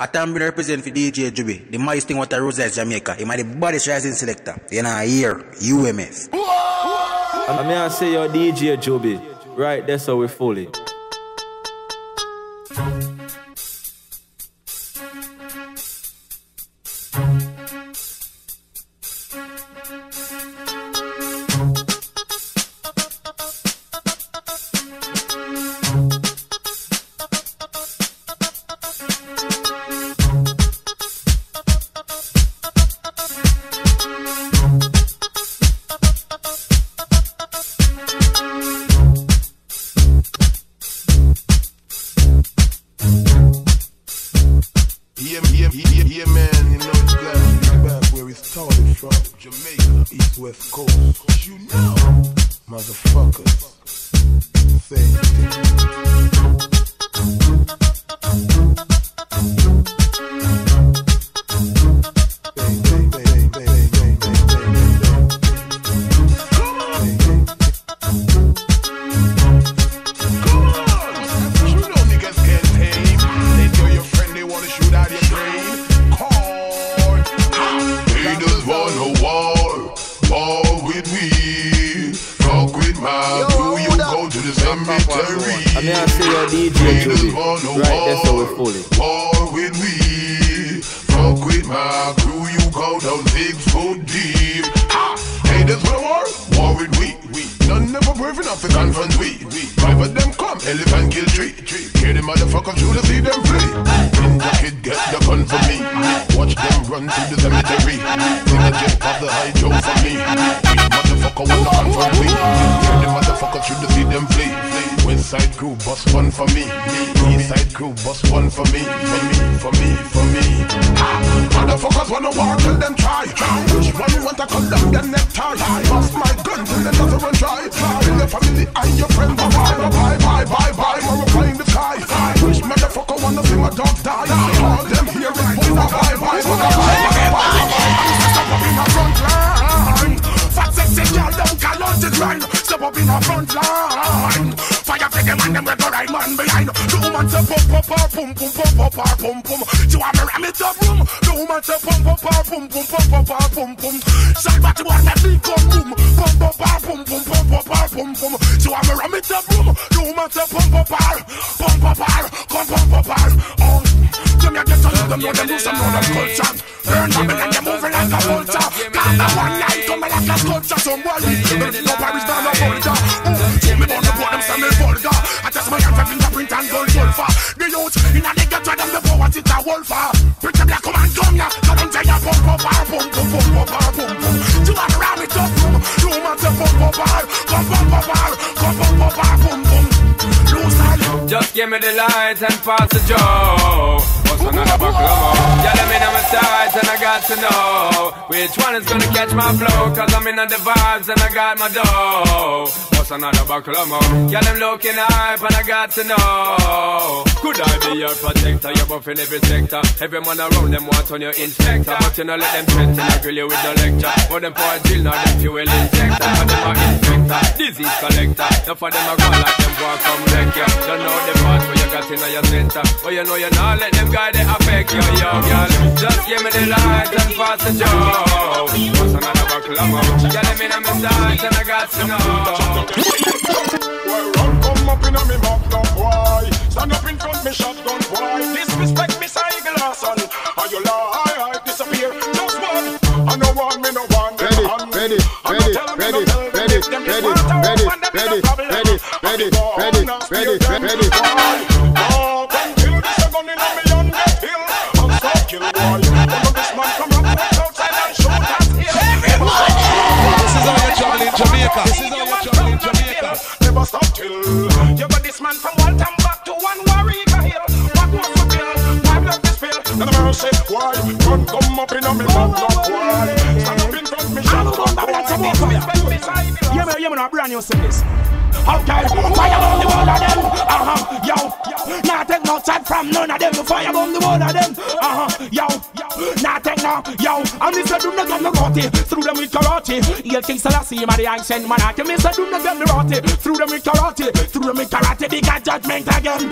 I'm represent for DJ Juby, the mighty thing what a Roses Jamaica. He might the baddest rising selector. You know, here, UMF. I mean, I say your DJ Juby. Right, that's how we fully. Yeah, man, you know it's glad to be back where we started from. Jamaica, East West Coast. You know, motherfuckers. I mean, I say your DJ Juby. Right, that's how we fully. War with me, fuck with my crew, you go down 6 foot deep. Hey, there's no war with we. None never brave enough to confront we. Five of them come, elephant kill tree. Hear the motherfuckers through to see them flee. Ninja kid get the gun for me. Watch them run through the cemetery. Sing a jet of the high Joe for me. Motherfucker wanna confront we. Hear the motherfuckers through to see them flee. West side crew bust one for me. East side crew bust one for me. For me. Motherfuckers wanna war till them try. Which one want to cut down their necktie? Bust my gun till them doesn't run dry. Tell your family and your friends bye. When we're flying the sky. Which motherfucker wanna see my dog die? All them here is bye. Step up in the front line. Fat sexy girl don't call out the grind. Step up in the front line. Fire for them and them we go right man behind. The woman say pum. You want me ram it up room? The woman say pum. Shot back to one that big gun room. Pum. You want me ram it up room? The woman say pum. Oh, them ya get to know them, know them do some know them culture. Burn them and they moving like a vulture. Got that one night come like a sculpture. Somebody, no Paris down a vulture. See me on the board, them stand me vulgar. I just my hands, I fingerprint and gold sulfur. The youth, in a nigga try them before what it's a wolfer. Bring them like come and come ya. Cause them say ya pum. You wanna ram it up room? You want to pum. Just give me the light and pass the joe. What's another buckle more? Yeah, let me know my sights and I got to know which one is gonna catch my flow. Cause I'm in the vibes and I got my dough. What's another buckle more? Yeah, them looking hype and I got to know. Could I be your protector? You're buff in every sector. Every man around them want on your inspector. But you know let them threaten, I grill you with no lecture. But them for a drill, now them fuel injector. But them are infector, disease collector. Now for them I go like them go come wreck ya. Don't know the part where you got in your center. But you know you not let them guide they affect you, yo, girl. Just give me the light and pass the joe. What's another buckle of more? Yeah, let me know my sights and I got to know. Well, run come up in a me mouth, no boy. Stand up in front me shotgun, boy. Disrespect me, say Glasson. Are you lie, disappear? Just one. I no want me, no want. Ready. Jamaica. This is how you're traveling Jamaica. Never stop till you got this man from Waltham back to one Warwick Hill. What was the bill? My blood is spilled. None of them say why. Don't come up in a me mouth, no why. Stand up in front me, shut up. Yeah, man, a brand new service. Okay, fire on the wall of them. Yo, not take no chat from none of them. Fire on the wall of them. Yo, not take now. Yo, and me say do not get me rotty. Through them with karate. He'll King Selassie, man, the ancient monarchy. Me say do not get me rotty. Through them with karate. Through them with karate, they got judgment again.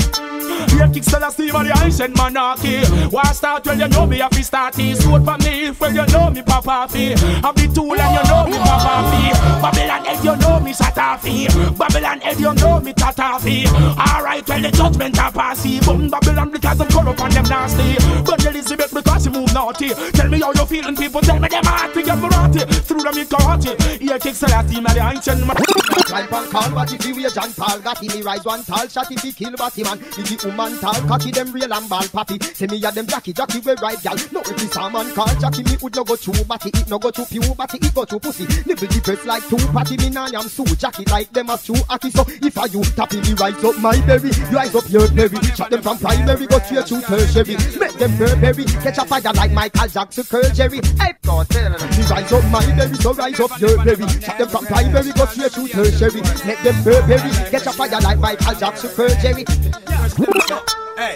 He'll King Selassie, man, the ancient monarchy. Why start when you know me have to start it. Sword for me, when you know me papa fee. Have the tool and you know me papa fee. Babylon head, you know me satafi. Babylon head, you know me tatafi. Alright, well the judgment are passy. Boom, Babylon because them call up on them nasty. But Elizabeth because she move naughty. Tell me how you feeling, people. Tell me them heart to get me rotty. Through them in karate. Here kicks the last team and the ancient man. Climb and call, but if you wear John Paul, got him, he rise one tall shot if he kill Batman. If the woman tall, cocky them real and ball pappy. Say me a them Jackie we ride gal. No if the salmon call Jackie, me would no go through batty. It no go to puberty, it go to pussy. Nibble the press like two patty. Me nah am so Jackie like them a two aki. So if I you tapping me rise up my berry, you rise up your berry. Shot them from primary, go straight to tertiary. Make them Burberry, catch a fire like Michael Jackson, Jerry. Hey, God, me rise up my berry, so rise up your berry. Shot them from primary, go straight to tertiary. Make them Burberry, catch a fire like Michael Jackson, Jerry. Hey.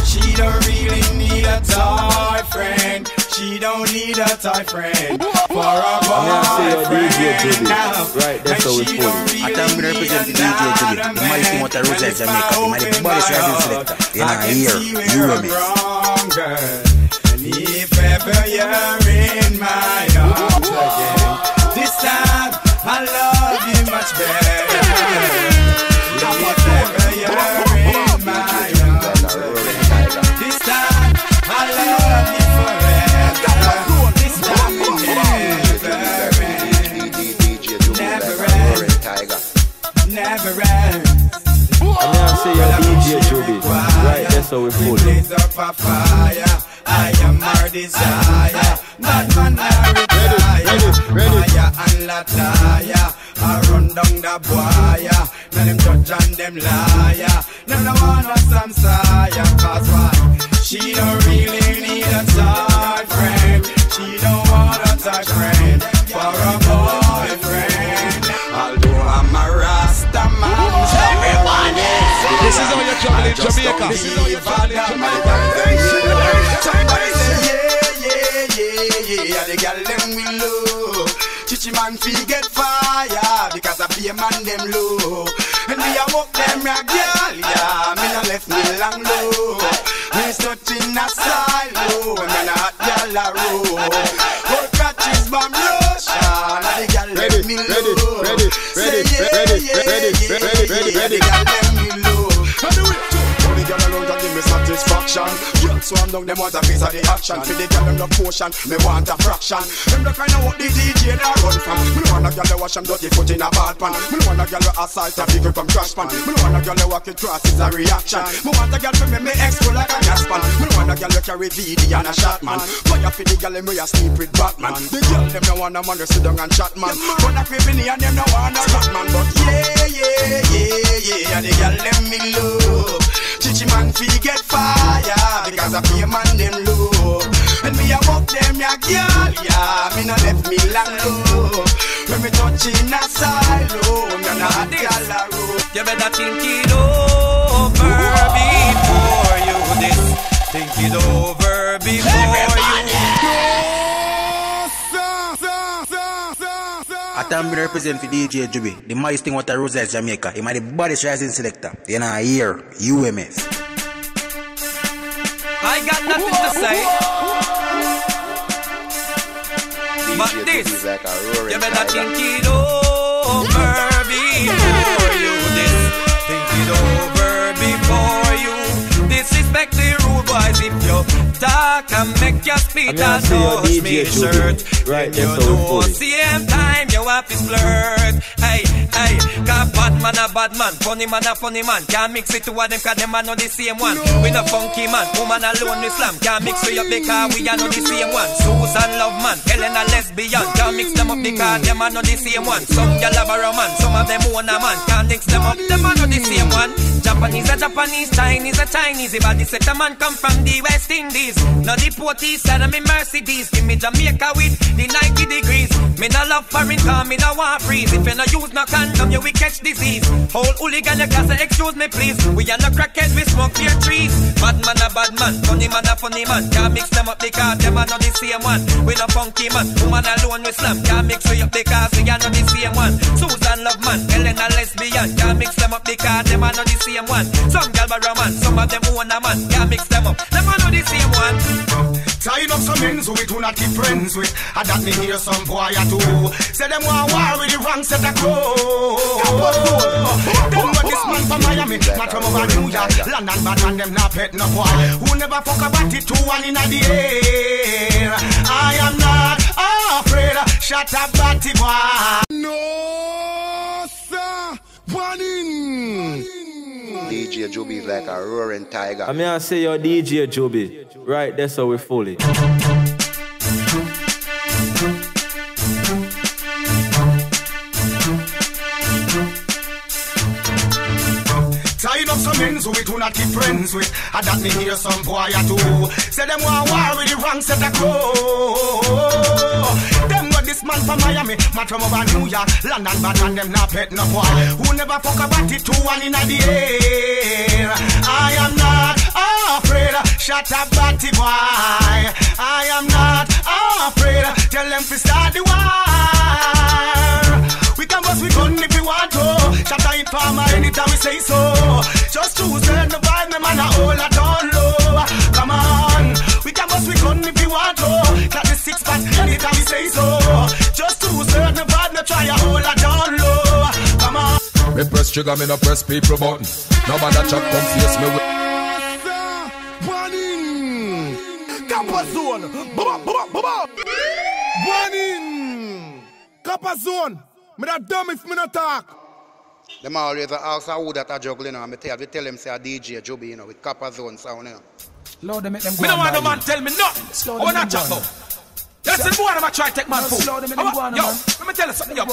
She don't really need a toy friend. She don't need a toy friend for a boyfriend now. Right, that's how we put it. I time we represent the DJ Juby, the mighty thing what I Rose at Jamaica, the mighty baddest rising selector. You know, here, you and me. And if ever you're in my arms again, this time I love you much better. If ever you're in my arms again, this time I love you forever. This time will never end. I'm gonna say your DJ Juby. Right, that's how we put it. Blaze up a fire, I am our desire. Not man I retire. Fire and lataya, I run down the boya. Now them judge and them liar. Now no one of some sire. Cause why? She don't really need a toy friend. She don't want a toy friend for a boyfriend. Although I'm a Rasta man, everyone is. This is how you're traveling Jamaica. This is how you're traveling Jamaica. Somebody say yeah, the girl them will love. Chichi man feel get fire because I pay man them low. And me a walk them a girl, yeah, me no left me long low. Me touching a silo, and me a hot girl a roll. Whole catches bomb lotion, and the girl let me low. Say yeah, the girl let me low. The girl alone can give me satisfaction. Girls swarm down, them want a piece of the action. For the girl them no potion, me want a fraction. Them the kind of what the DJ they run from. Me no want a girl they wash them dirty foot in a bad pan. Me no want a girl they assault a figure from trash pan. Me no want a girl they walk it cross, it's a reaction. Me want a girl to make me explode like a gas pan. Me no want a girl they carry VD and a shot man. Fire for the girl them we a sleep with Batman. The girl them no want a man to sit down and chat man. But a creepy and them no want a rat man. But yeah, the girl them me love. Chichi man fi get fire because I pay man them low. And me a walk them ya girl, yeah, me no left me long low. When me touching a silo, me no hot girl a road. You better think it over before you this. Think it over before I time we represent for DJ Juby, the mighty thing what I Rose at Jamaica. He might the baddest rising selector. You know, here, UMS. I got nothing to say. But this, you better think it over before you this. Think it over before you disrespect the rude boys. If you talk and make your speech and touch me shirt, right, you know same time you have to flirt. Hey, cause bad man, funny man a funny man. Can't mix it to one them cause them are not the same one. We no funky man, woman alone we slam. Can't mix it up because we are not the same one. Susan love man, Helen a lesbian. Can't mix them up because them are not the same one. Some gyal have a romance, some of them own a man. Can't mix them up, them are not the same one. Japanese a Japanese, Chinese a Chinese. If I set a man come from the West Indies, No deportee side of me Mercedes. Give me Jamaica with the 90 degrees. Me no love foreign car, me no want freeze. If you no use no condom, you will catch disease. Whole hooligan, you can't say excuse me please. We are no crackheads, we smoke clear trees. Bad man a bad man, funny man a funny man. Can't mix them up because them are not the same one. We no funky man, woman alone we slam. Can't mix we up because we are not the same one. Susan love man, Ellen a lesbian. Can't mix them up because them are not the same one. Some gal are man, some of them own a man. Can't mix them up, them are not the same one. Tied up some men so we do not keep friends with. I that me hear some boy I do. Say them want war with the wrong set of clothes. Them got this man from Miami, not from over New York. London bad man them not pet no boy. Who never fuck about it to one in the air. I am not afraid. Shut up, batty boy. No, sir. One in. DJ Joby is like a roaring tiger. I mean, I say your DJ Joby. Right, that's how we fully. Tied up some men so we do not keep friends with. I that me hear some boy I do. Say them want war with the wrong set of clothes. Them got this man from Miami, man from over New York. London bad man them not pet no boy. Who never fuck about it to one in the air. I am not afraid. Shut up, batty boy. I am not afraid. Tell them to start the war. We can bust we gun if we want to. Shut up in farmer anytime we say so. Just choose the vibe, me man a hold it down low. Come on, we can bust we gun if we want to. Got the 6 pack anytime we say so. Just choose the vibe, me try a hold it down low. Come on. Me press trigger, me no press people button. Nobody chat come face me with. One in. Kappa zone. One in. Kappa zone. Me that dumb if me not talk. Them always ask who that are juggling, and me tell them say a DJ Joby, you know, with Kappa Zone sound, you know. Lord, they make them go. Me don't want no man tell me nothing. I want to chat now. That's the boy that try to take man food. Yo, let me tell you something. Yo.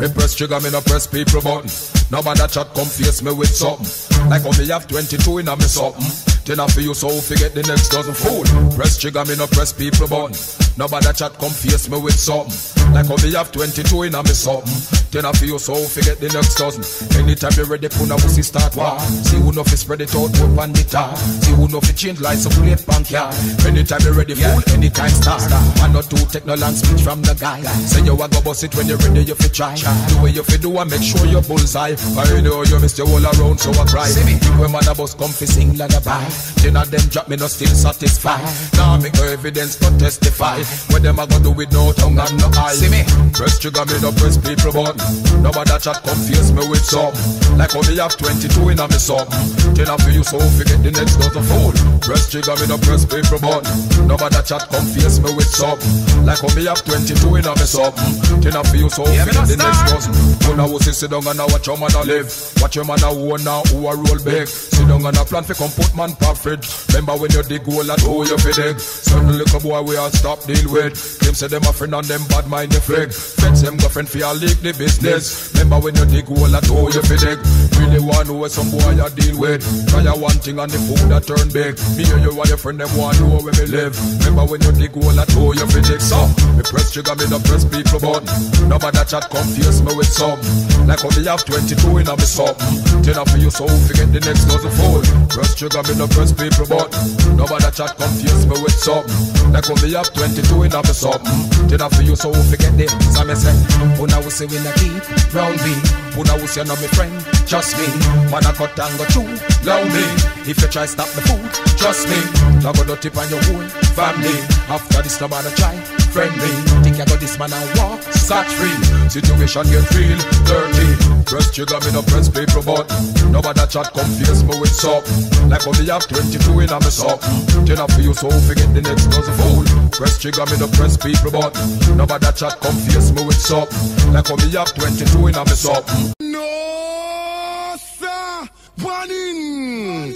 Me press trigger, me no press people button. Nobody chat come face me with something. Like how me have 22 in a me something. Then I feel you so forget the next dozen fool. Press trigger, me no press people button. Nobody chat come face me with something. Like how me have 22 in a me something. Then I feel you so forget the next dozen. Anytime you ready, puna pussy start war. See who know fi spread it out, put on the tar. See who know fi change like some plate bank ya. Anytime you ready, fool, anytime start. One or two take no long speech from the guy. Say you a go bust it when you ready, you fi try. Do what you fi do and make sure you bullseye. I know you missed your all around, so I cry. When man a bus come fi sing lullaby. Then of them drop me no still satisfied. Now make no evidence but testify. What them a go do with no tongue and no eye. See me? Press trigger me no press people button. Nobody chat confuse me with something. Like how me have 22 in a me something. Then I feel you so forget the next dozen fool. Press trigger me no press people button. Nobody chat confuse me with something. Like how me have 22 in a me something. Then I feel you so forget the next dozen. When I was sit down and I watch your man a live. Watch your man a own now who a roll big. Sit down and a plan fi come put man per fridge. Remember when you dig hole and who you fi dig. Certain little boy we all stop deal with. Them say them a friend and them bad mind the frig. Friends them girlfriend fi a leak the business. Remember when you dig hole and who you fi dig. Really want know where some boy you deal with. Try a one thing and the food that turn big. Me and you and your friend them want know where me live. Remember when you dig hole and who you fi dig. So me press trigger me no press people button. Nobody chat confuse me with something. Like how me have 22 in a me something. Then I feel you so forget the next dozen fool. Press trigger me no press people button. Nobody chat confuse me with something. Like how me have 22 in a me something. Then I feel you so forget the. So me say, Puna will say we not keep round me. Puna will say no me friend, trust me. Man I cut and go through, love me. If you try stop the food, trust me. I go dirty on your whole family. After this no man a try, friendly. Think you got this man and walk, scotch free. Situation get real, dirty. Press trigger me no press people button. Nobody chat confuse me with something. Like how me have 22 in a me something. Then I feel you so forget the next dozen fool. Press trigger me no press people button. Nobody chat confuse me with something. Like how me have 22 in a me something. No, sir. One in.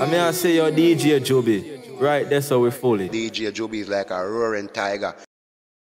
I mean, I say your DJ Joby. Right, that's how we fully. DJ Joby is like a roaring tiger.